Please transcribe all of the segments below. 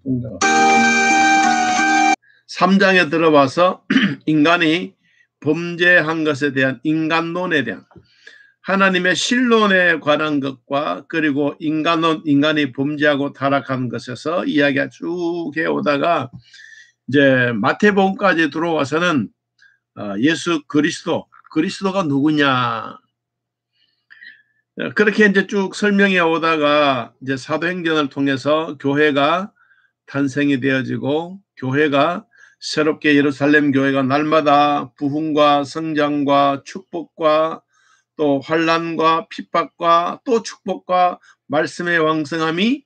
동작. 3장에 들어와서 인간이 범죄한 것에 대한 인간론에 대한 하나님의 신론에 관한 것과 그리고 인간이 범죄하고 타락한 것에서 이야기가 쭉 해오다가 이제 마태복음까지 들어와서는 예수 그리스도가 누구냐, 그렇게 이제 쭉 설명해 오다가 이제 사도행전을 통해서 교회가 탄생이 되어지고 교회가 새롭게 예루살렘 교회가 날마다 부흥과 성장과 축복과 또 환난과 핍박과 또 축복과 말씀의 왕성함이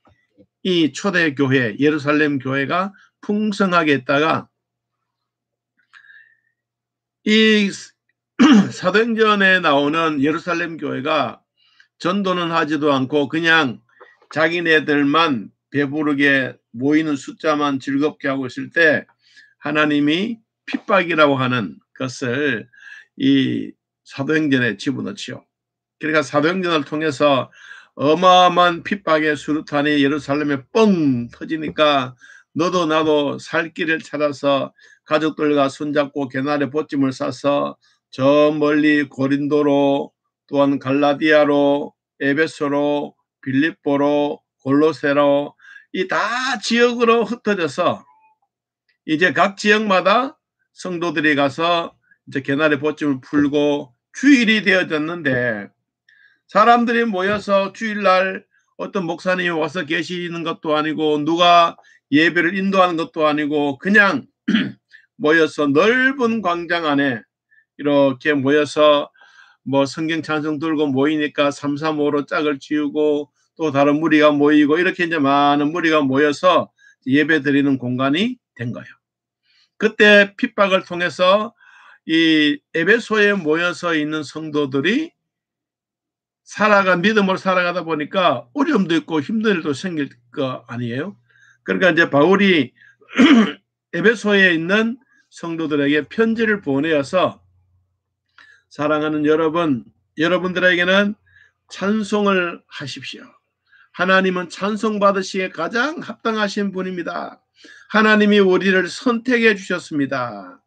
이 초대 교회 예루살렘 교회가 풍성하게 했다가 이 사도행전에 나오는 예루살렘 교회가 전도는 하지도 않고 그냥 자기네들만 배부르게 모이는 숫자만 즐겁게 하고 있을 때 하나님이 핍박이라고 하는 것을 이 사도행전에 집어넣지요. 그러니까 사도행전을 통해서 어마어마한 핍박의 수류탄이 예루살렘에 뻥 터지니까 너도 나도 살 길을 찾아서 가족들과 손잡고 개나리 보찜을 싸서 저 멀리 고린도로 또한 갈라디아로 에베소로 빌립보로 골로새로 이 다 지역으로 흩어져서 이제 각 지역마다 성도들이 가서 이제 개나리 보찜을 풀고 주일이 되어졌는데 사람들이 모여서 주일날 어떤 목사님이 와서 계시는 것도 아니고 누가 예배를 인도하는 것도 아니고 그냥 모여서 넓은 광장 안에 이렇게 모여서 뭐 성경 찬송 들고 모이니까 335로 짝을 지우고 또 다른 무리가 모이고 이렇게 이제 많은 무리가 모여서 예배 드리는 공간이 된 거예요. 그때 핍박을 통해서 이 에베소에 모여서 있는 성도들이 믿음으로 살아가다 보니까 어려움도 있고 힘든 일도 생길 거 아니에요. 그러니까 이제 바울이 에베소에 있는 성도들에게 편지를 보내어서 사랑하는 여러분들에게는 찬송을 하십시오. 하나님은 찬송받으시기에 가장 합당하신 분입니다. 하나님이 우리를 선택해 주셨습니다.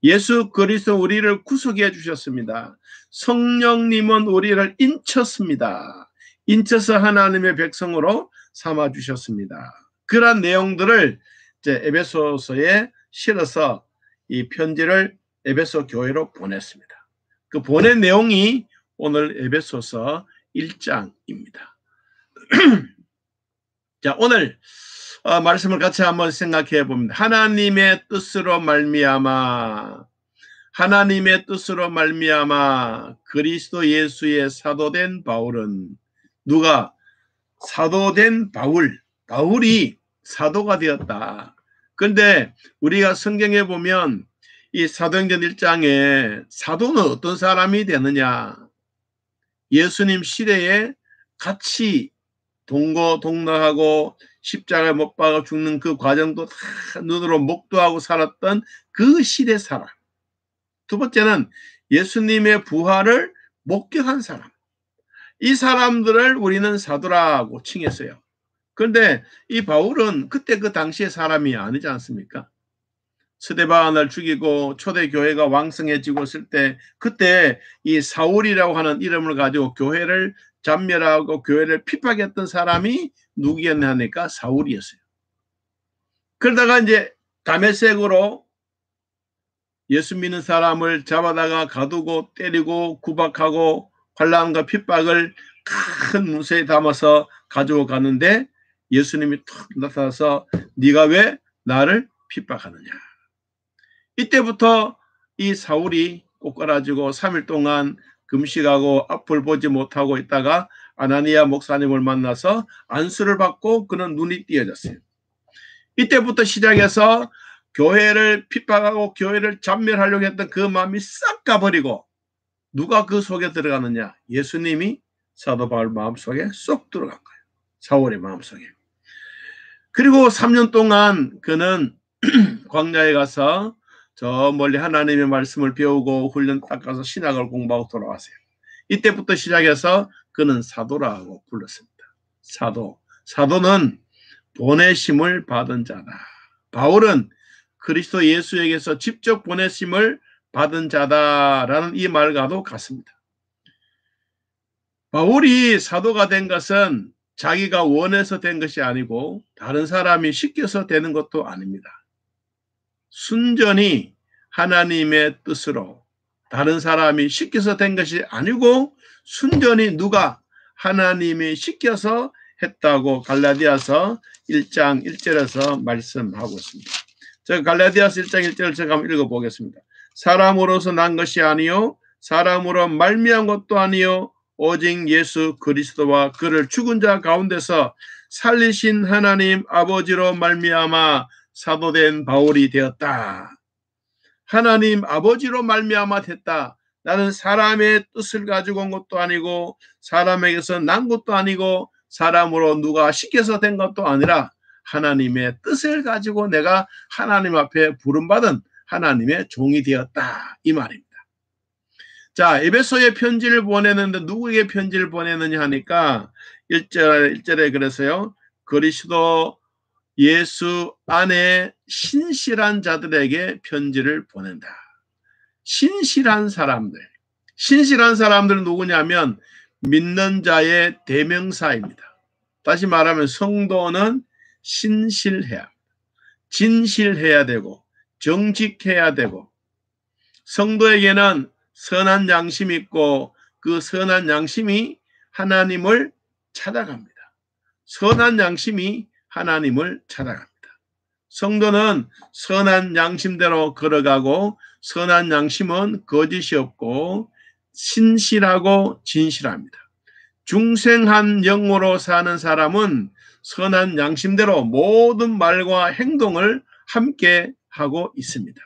예수 그리스도 우리를 구속해 주셨습니다. 성령님은 우리를 인쳤습니다. 인쳐서 하나님의 백성으로 삼아 주셨습니다. 그런 내용들을 이제 에베소서에 실어서 이 편지를 에베소 교회로 보냈습니다. 그 보낸 내용이 오늘 에베소서 1장입니다. 자, 오늘 말씀을 같이 한번 생각해 봅니다. 하나님의 뜻으로 말미암아 그리스도 예수의 사도된 바울은 누가 사도된 바울이 사도가 되었다. 그런데 우리가 성경에 보면 이 사도행전 1장에 사도는 어떤 사람이 되느냐, 예수님 시대에 같이 동거동락하고 십자가에 못 박아 죽는 그 과정도 다 눈으로 목도하고 살았던 그 시대 사람. 두 번째는 예수님의 부활을 목격한 사람. 이 사람들을 우리는 사도라고 칭했어요. 그런데 이 바울은 그때 그 당시의 사람이 아니지 않습니까? 스데반을 죽이고 초대교회가 왕성해지고 있을 때 그때 이 사울이라고 하는 이름을 가지고 교회를 잔멸하고 교회를 핍박했던 사람이 누구였냐 하니까 사울이었어요. 그러다가 이제 다메섹으로 예수 믿는 사람을 잡아다가 가두고 때리고 구박하고 환난과 핍박을 큰 문서에 담아서 가지고 가는데 예수님이 탁 나타나서 네가 왜 나를 핍박하느냐. 이때부터 이 사울이 꼬꾸라지고 3일 동안 금식하고 앞을 보지 못하고 있다가 아나니아 목사님을 만나서 안수를 받고 그는 눈이 띄어졌어요. 이때부터 시작해서 교회를 핍박하고 교회를 잔멸하려고 했던 그 마음이 싹 가버리고 누가 그 속에 들어가느냐? 예수님이 사도 바울 마음속에 쏙 들어간 거예요. 사울의 마음속에. 그리고 3년 동안 그는 광야에 가서 저 멀리 하나님의 말씀을 배우고 훈련 딱 가서 신학을 공부하고 돌아왔어요. 이때부터 시작해서 그는 사도라고 불렀습니다. 사도는 보내심을 받은 자다. 바울은 그리스도 예수에게서 직접 보내심을 받은 자다라는 이 말과도 같습니다. 바울이 사도가 된 것은 자기가 원해서 된 것이 아니고 다른 사람이 시켜서 되는 것도 아닙니다. 순전히 하나님의 뜻으로 다른 사람이 시켜서 된 것이 아니고 순전히 누가 하나님이 시켜서 했다고 갈라디아서 1장 1절에서 말씀하고 있습니다. 제가 갈라디아서 1장 1절을 제가 한번 읽어보겠습니다. 사람으로서 난 것이 아니요 사람으로 말미암은 것도 아니요 오직 예수 그리스도와 그를 죽은 자 가운데서 살리신 하나님 아버지로 말미암아 사도된 바울이 되었다. 하나님 아버지로 말미암아 됐다. 나는 사람의 뜻을 가지고 온 것도 아니고 사람에게서 난 것도 아니고 사람으로 누가 시켜서 된 것도 아니라 하나님의 뜻을 가지고 내가 하나님 앞에 부름받은 하나님의 종이 되었다. 이 말입니다. 자, 에베소에 편지를 보내는데 누구에게 편지를 보내느냐 하니까 1절에 그래서요. 그리스도 예수 안에 신실한 자들에게 편지를 보낸다. 신실한 사람들. 신실한 사람들은 누구냐면 믿는 자의 대명사입니다. 다시 말하면 성도는 신실해야 합니다. 진실해야 되고 정직해야 되고 성도에게는 선한 양심이 있고 그 선한 양심이 하나님을 찾아갑니다. 선한 양심이 하나님을 찾아갑니다. 성도는 선한 양심대로 걸어가고 선한 양심은 거짓이 없고 신실하고 진실합니다. 중생한 영으로 사는 사람은 선한 양심대로 모든 말과 행동을 함께 하고 있습니다.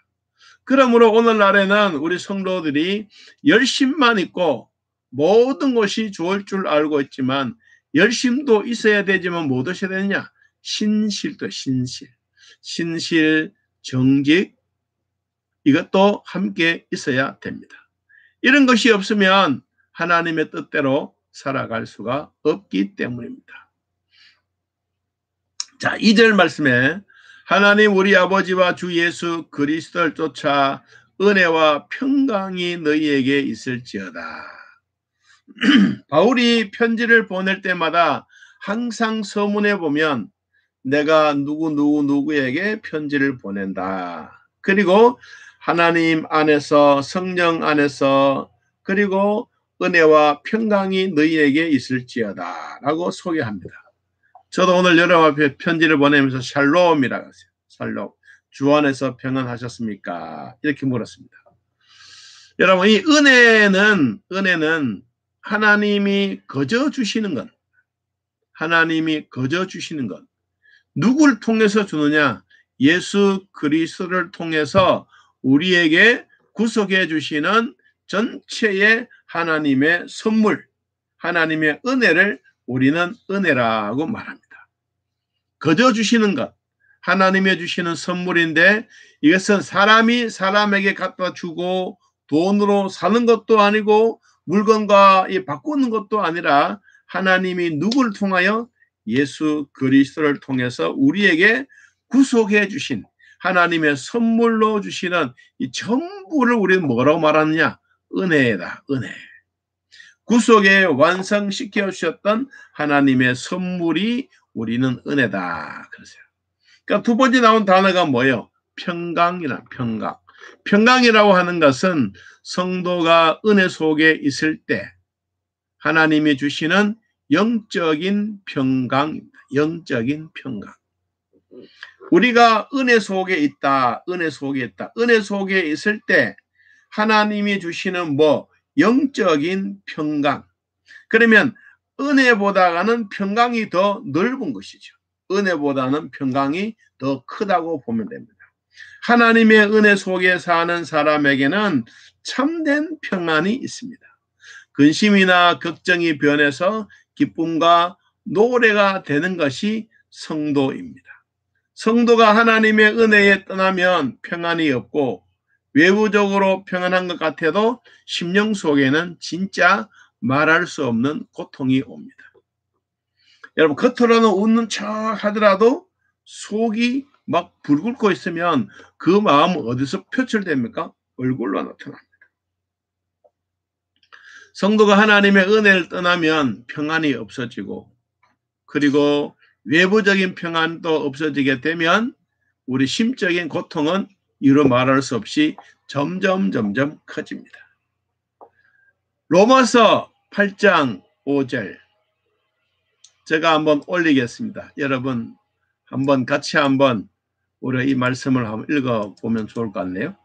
그러므로 오늘날에는 우리 성도들이 열심만 있고 모든 것이 좋을 줄 알고 있지만 열심도 있어야 되지만 뭐 드셔야 되느냐? 신실도 신실, 정직 이것도 함께 있어야 됩니다. 이런 것이 없으면 하나님의 뜻대로 살아갈 수가 없기 때문입니다. 자, 2절 말씀에 하나님 우리 아버지와 주 예수 그리스도를 쫓아 은혜와 평강이 너희에게 있을지어다. 바울이 편지를 보낼 때마다 항상 서문에 보면 내가 누구에게 편지를 보낸다. 그리고 하나님 안에서 성령 안에서 그리고 은혜와 평강이 너희에게 있을지어다 라고 소개합니다. 저도 오늘 여러분 앞에 편지를 보내면서 샬롬이라고 했어요. 샬롬. 주 안에서 평안하셨습니까? 이렇게 물었습니다. 여러분 이 은혜는 하나님이 거저 주시는 것. 하나님이 거저 주시는 것. 누구를 통해서 주느냐? 예수 그리스도를 통해서 우리에게 구속해 주시는 전체의 하나님의 선물, 하나님의 은혜를 우리는 은혜라고 말합니다. 거저 주시는 것, 하나님이 주시는 선물인데 이것은 사람이 사람에게 갖다 주고 돈으로 사는 것도 아니고 물건과 바꾸는 것도 아니라 하나님이 누구를 통하여 예수 그리스도를 통해서 우리에게 구속해 주신 하나님의 선물로 주시는 이 전부를 우리는 뭐라고 말하느냐? 은혜다. 은혜. 구속에 완성시켜 주셨던 하나님의 선물이 우리는 은혜다. 그러세요. 그러니까 두 번째 나온 단어가 뭐예요? 평강이라 평강. 평강이라고 하는 것은 성도가 은혜 속에 있을 때 하나님이 주시는 영적인 평강입니다. 영적인 평강. 우리가 은혜 속에 있다. 은혜 속에 있다. 은혜 속에 있을 때 하나님이 주시는 영적인 평강. 그러면 은혜보다는 평강이 더 넓은 것이죠. 은혜보다는 평강이 더 크다고 보면 됩니다. 하나님의 은혜 속에 사는 사람에게는 참된 평안이 있습니다. 근심이나 걱정이 변해서 기쁨과 노래가 되는 것이 성도입니다. 성도가 하나님의 은혜에 떠나면 평안이 없고 외부적으로 평안한 것 같아도 심령 속에는 진짜 말할 수 없는 고통이 옵니다. 여러분 겉으로는 웃는 척 하더라도 속이 막 불 끓고 있으면 그 마음은 어디서 표출됩니까? 얼굴로 나타납니다. 성도가 하나님의 은혜를 떠나면 평안이 없어지고, 그리고 외부적인 평안도 없어지게 되면 우리 심적인 고통은 이루 말할 수 없이 점점 커집니다. 로마서 8장 5절 제가 한번 올리겠습니다. 여러분 같이 한번 우리가 이 말씀을 한번 읽어보면 좋을 것 같네요.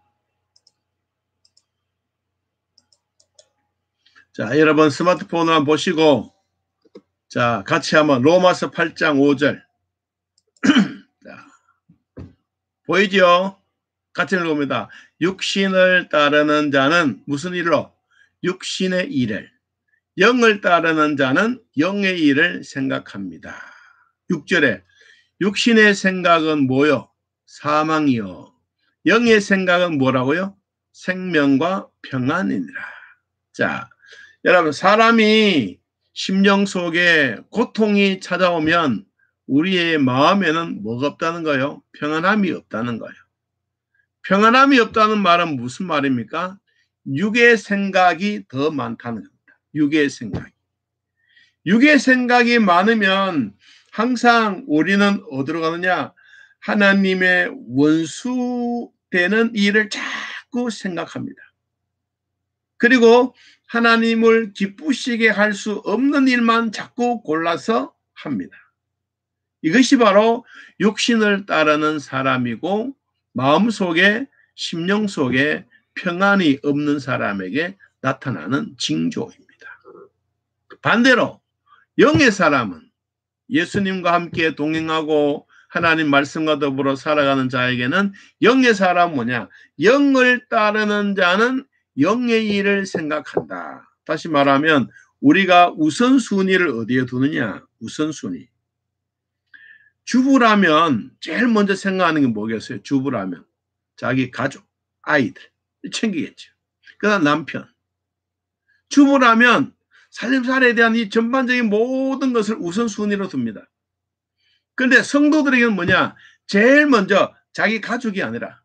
자, 여러분 스마트폰을 한번 보시고, 자, 같이 한번 로마서 8장 5절. 자, 보이죠? 같이 읽어봅니다. 육신을 따르는 자는 무슨 일로? 육신의 일을. 영을 따르는 자는 영의 일을 생각합니다. 6절에 육신의 생각은 뭐요? 사망이요. 영의 생각은 뭐라고요? 생명과 평안이니라. 자, 여러분 사람이 심령 속에 고통이 찾아오면 우리의 마음에는 뭐가 없다는 거예요? 평안함이 없다는 거예요. 평안함이 없다는 말은 무슨 말입니까? 육의 생각이 더 많다는 겁니다. 육의 생각이. 육의 생각이 많으면 항상 우리는 어디로 가느냐? 하나님의 원수 되는 일을 자꾸 생각합니다. 그리고 하나님을 기쁘시게 할 수 없는 일만 자꾸 골라서 합니다. 이것이 바로 육신을 따르는 사람이고 마음속에 심령 속에 평안이 없는 사람에게 나타나는 징조입니다. 반대로 영의 사람은 예수님과 함께 동행하고 하나님 말씀과 더불어 살아가는 자에게는 영의 사람은 뭐냐? 영을 따르는 자는 영의 일을 생각한다. 다시 말하면 우리가 우선순위를 어디에 두느냐? 우선순위. 주부라면 제일 먼저 생각하는 게 뭐겠어요? 주부라면 자기 가족, 아이들 챙기겠죠. 그다음 남편. 주부라면 살림살이에 대한 이 전반적인 모든 것을 우선순위로 둡니다. 그런데 성도들에게는 뭐냐? 제일 먼저 자기 가족이 아니라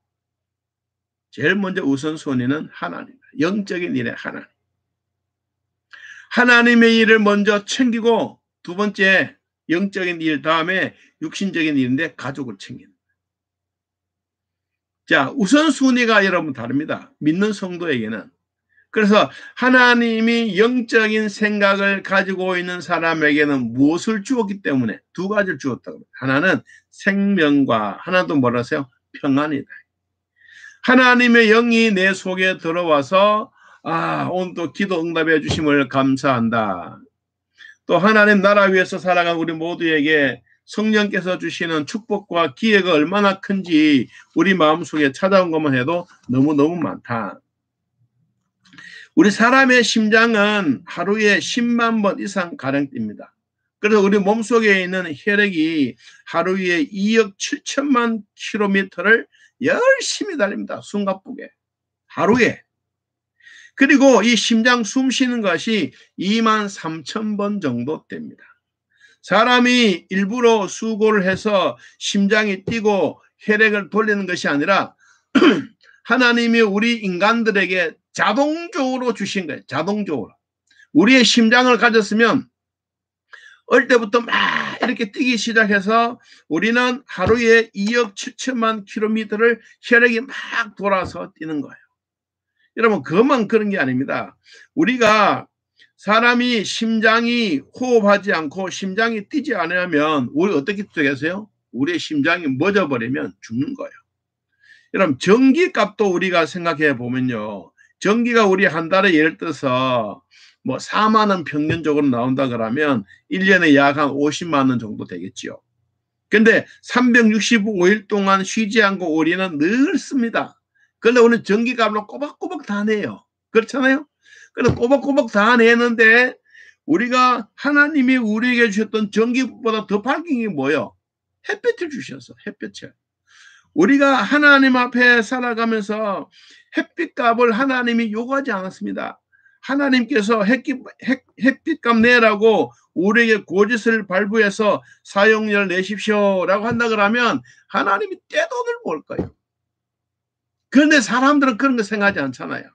제일 먼저 우선순위는 하나님, 영적인 일에 하나님. 하나님의 일을 먼저 챙기고 두 번째 영적인 일, 다음에 육신적인 일인데 가족을 챙기는. 자, 우선순위가 여러분 다릅니다. 믿는 성도에게는. 그래서 하나님이 영적인 생각을 가지고 있는 사람에게는 무엇을 주었기 때문에 두 가지를 주었다고 합니다. 하나는 생명과 하나도 뭐라세요? 평안이다. 하나님의 영이 내 속에 들어와서 오늘도 기도 응답해 주심을 감사한다. 또 하나님 나라 위해서 살아간 우리 모두에게 성령께서 주시는 축복과 기회가 얼마나 큰지 우리 마음속에 찾아온 것만 해도 너무너무 많다. 우리 사람의 심장은 하루에 10만 번 이상 가량 뜁니다. 그래서 우리 몸속에 있는 혈액이 하루에 2억 7천만 킬로미터를 열심히 달립니다. 숨가쁘게. 하루에. 그리고 이 심장 숨 쉬는 것이 2만 3천 번 정도 됩니다. 사람이 일부러 수고를 해서 심장이 뛰고 혈액을 돌리는 것이 아니라 하나님이 우리 인간들에게 자동적으로 주신 거예요. 자동적으로. 우리의 심장을 가졌으면 어릴 때부터 막 이렇게 뛰기 시작해서 우리는 하루에 2억 7천만 킬로미터를 혈액이 막 돌아서 뛰는 거예요. 여러분 그것만 그런 게 아닙니다. 우리가 사람이 심장이 호흡하지 않고 심장이 뛰지 않으면 우리 어떻게 되겠어요? 우리의 심장이 멎어버리면 죽는 거예요. 여러분 전기값도 우리가 생각해 보면요. 전기가 우리 한 달에 예를 들어서 뭐 4만 원 평균적으로 나온다 그러면 1년에 약 한 50만 원 정도 되겠죠. 근데 365일 동안 쉬지 않고 우리는 늘 씁니다. 그런데 우리는 전기값으로 꼬박꼬박 다 내요. 그렇잖아요? 그래서 꼬박꼬박 다 내는데 우리가 하나님이 우리에게 주셨던 전기보다 더 밝은 게 뭐예요? 햇볕을 주셨어. 햇볕을. 우리가 하나님 앞에 살아가면서 햇빛값을 하나님이 요구하지 않았습니다. 하나님께서 햇빛값 내라고 우리에게 고짓을 발부해서 사용료를 내십시오라고 한다 그러면 하나님이 떼돈을 벌 거예요. 그런데 사람들은 그런 거 생각하지 않잖아요.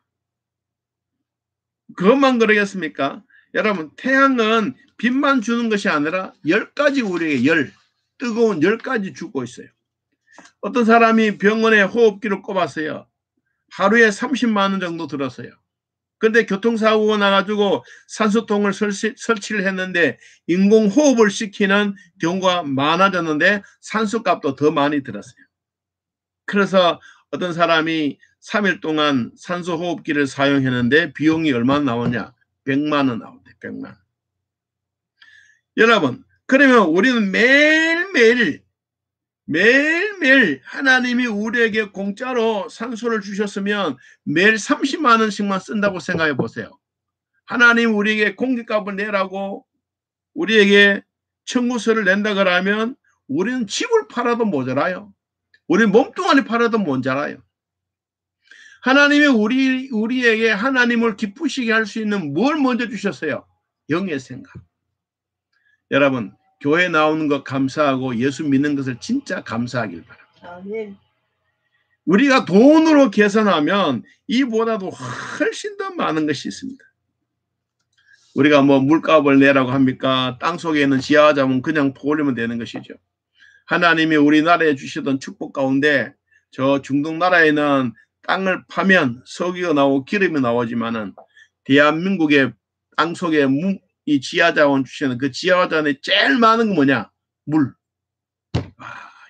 그것만 그러겠습니까? 여러분, 태양은 빛만 주는 것이 아니라 10가지 우리에게 뜨거운 10가지 주고 있어요. 어떤 사람이 병원에 호흡기를 꼽았어요. 하루에 30만 원 정도 들었어요. 그런데 교통사고가 나가지고 산소통을 설치를 했는데 인공호흡을 시키는 경우가 많아졌는데 산소값도 더 많이 들었어요. 그래서 어떤 사람이 3일 동안 산소호흡기를 사용했는데 비용이 얼마나 나오냐? 100만 원 나온대. 100만 원. 여러분, 그러면 우리는 매일매일 하나님이 우리에게 공짜로 산소를 주셨으면 매일 30만 원씩만 쓴다고 생각해 보세요. 하나님 우리에게 공기값을 내라고 우리에게 청구서를 낸다 그러면 우리는 집을 팔아도 모자라요. 우리 몸뚱아리 팔아도 모자라요. 하나님이 우리에게 하나님을 기쁘시게 할 수 있는 뭘 먼저 주셨어요? 영의 생각. 여러분, 교회 나오는 것 감사하고 예수 믿는 것을 진짜 감사하길 바랍니다. 아멘. 우리가 돈으로 계산하면 이보다도 훨씬 더 많은 것이 있습니다. 우리가 뭐 물값을 내라고 합니까? 땅속에 있는 지하자문 그냥 올리면 되는 것이죠. 하나님이 우리나라에 주시던 축복 가운데 저 중동 나라에는 땅을 파면 석유가 나오고 기름이 나오지만은 대한민국의 땅속에 이 지하자원 주시는 그 지하자원에 제일 많은 건 뭐냐? 물.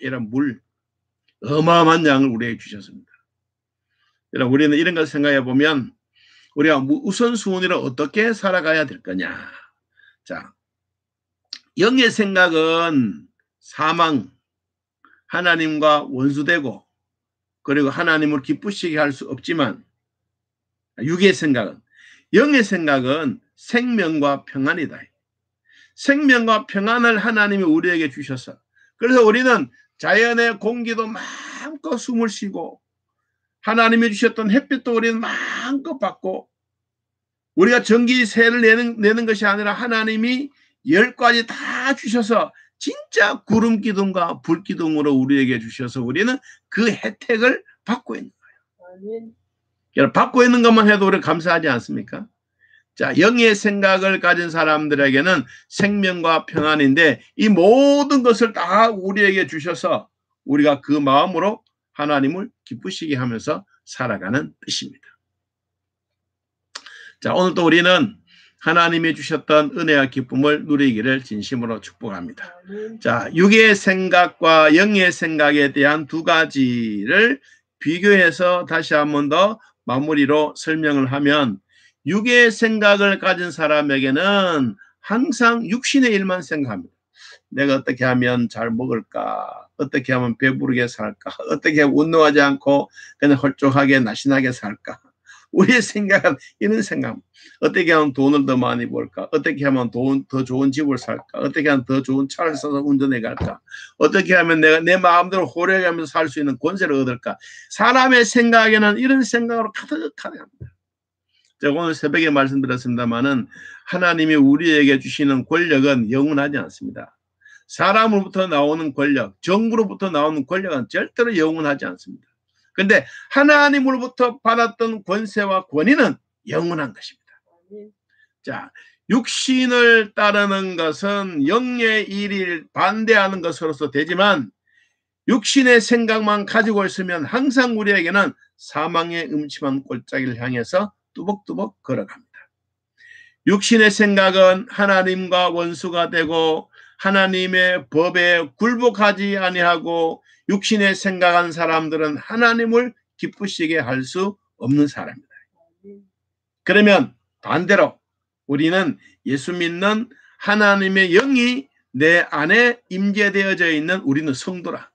이런 물. 어마어마한 양을 우리에게 주셨습니다. 여러분, 우리는 이런 걸 생각해 보면 우리가 우선순위로 어떻게 살아가야 될 거냐. 자, 영의 생각은 사망, 하나님과 원수되고 그리고 하나님을 기쁘시게 할 수 없지만 육의 생각은, 영의 생각은 생명과 평안이다. 생명과 평안을 하나님이 우리에게 주셔서 그래서 우리는 자연의 공기도 마음껏 숨을 쉬고 하나님이 주셨던 햇빛도 우리는 마음껏 받고 우리가 전기세를 내는 것이 아니라 하나님이 10가지 다 주셔서 진짜 구름 기둥과 불 기둥으로 우리에게 주셔서 우리는 그 혜택을 받고 있는 거예요. 아멘. 받고 있는 것만 해도 우리 감사하지 않습니까? 자, 영의 생각을 가진 사람들에게는 생명과 평안인데 이 모든 것을 다 우리에게 주셔서 우리가 그 마음으로 하나님을 기쁘시게 하면서 살아가는 뜻입니다. 자, 오늘도 우리는 하나님이 주셨던 은혜와 기쁨을 누리기를 진심으로 축복합니다. 자, 육의 생각과 영의 생각에 대한 두 가지를 비교해서 다시 한 번 더 마무리로 설명을 하면 육의 생각을 가진 사람에게는 항상 육신의 일만 생각합니다. 내가 어떻게 하면 잘 먹을까? 어떻게 하면 배부르게 살까? 어떻게 하면 운동하지 않고 그냥 헐쭉하게 날씬하게 살까? 우리의 생각은 이런 생각. 어떻게 하면 돈을 더 많이 벌까? 어떻게 하면 더 좋은 집을 살까? 어떻게 하면 더 좋은 차를 사서 운전해 갈까? 어떻게 하면 내가 내 마음대로 호령하면서 살 수 있는 권세를 얻을까? 사람의 생각에는 이런 생각으로 가득하게 합니다. 제가 오늘 새벽에 말씀드렸습니다마는 하나님이 우리에게 주시는 권력은 영원하지 않습니다. 사람으로부터 나오는 권력, 정부로부터 나오는 권력은 절대로 영원하지 않습니다. 그런데 하나님으로부터 받았던 권세와 권위는 영원한 것입니다. 자, 육신을 따르는 것은 영의 일을 반대하는 것으로서 되지만 육신의 생각만 가지고 있으면 항상 우리에게는 사망의 음침한 골짜기를 향해서 뚜벅뚜벅 걸어갑니다. 육신의 생각은 하나님과 원수가 되고 하나님의 법에 굴복하지 아니하고 육신의 생각한 사람들은 하나님을 기쁘시게 할 수 없는 사람입니다. 그러면 반대로 우리는 예수 믿는 하나님의 영이 내 안에 임재되어져 있는 우리는 성도라.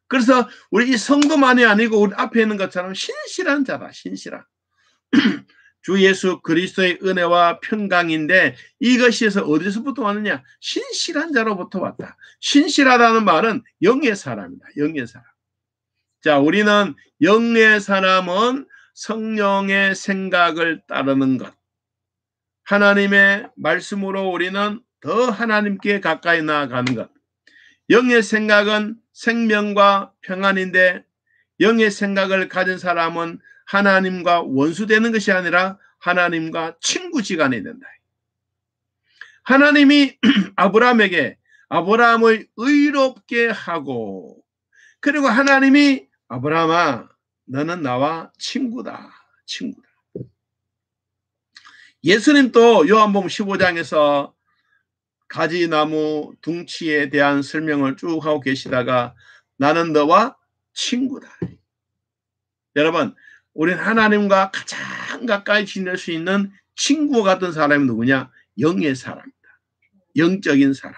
그래서 우리 이 성도만이 아니고 우리 앞에 있는 것처럼 신실한 자다. 신실한. 주 예수 그리스도의 은혜와 평강인데 이것이서 어디서부터 왔느냐? 신실한 자로부터 왔다. 신실하다는 말은 영의 사람이다. 영의 사람. 자, 우리는 영의 사람은 성령의 생각을 따르는 것. 하나님의 말씀으로 우리는 더 하나님께 가까이 나아가는 것. 영의 생각은 생명과 평안인데 영의 생각을 가진 사람은 하나님과 원수되는 것이 아니라 하나님과 친구지간이 된다. 하나님이 아브라함에게 아브라함을 의롭게 하고, 그리고 하나님이 아브라함아 너는 나와 친구다. 친구다. 예수님도 요한복음 15장에서 가지나무 둥치에 대한 설명을 쭉 하고 계시다가 나는 너와 친구다. 여러분, 우린 하나님과 가장 가까이 지낼 수 있는 친구 같은 사람이 누구냐? 영의 사람이다. 영적인 사람.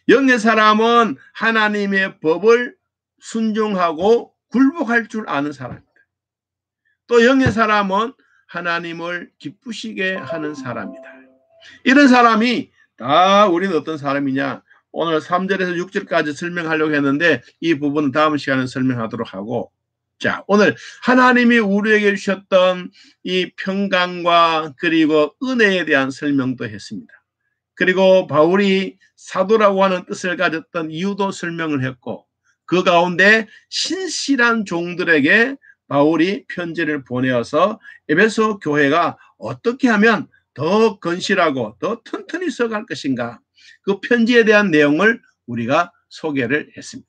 영의 사람은 하나님의 법을 순종하고 굴복할 줄 아는 사람이다. 또 영의 사람은 하나님을 기쁘시게 하는 사람이다. 이런 사람이 다 우리는 어떤 사람이냐? 오늘 3절에서 6절까지 설명하려고 했는데 이 부분은 다음 시간에 설명하도록 하고, 자, 오늘 하나님이 우리에게 주셨던 이 평강과 그리고 은혜에 대한 설명도 했습니다. 그리고 바울이 사도라고 하는 뜻을 가졌던 이유도 설명을 했고, 그 가운데 신실한 종들에게 바울이 편지를 보내어서 에베소 교회가 어떻게 하면 더 건실하고 더 튼튼히 서갈 것인가, 그 편지에 대한 내용을 우리가 소개를 했습니다.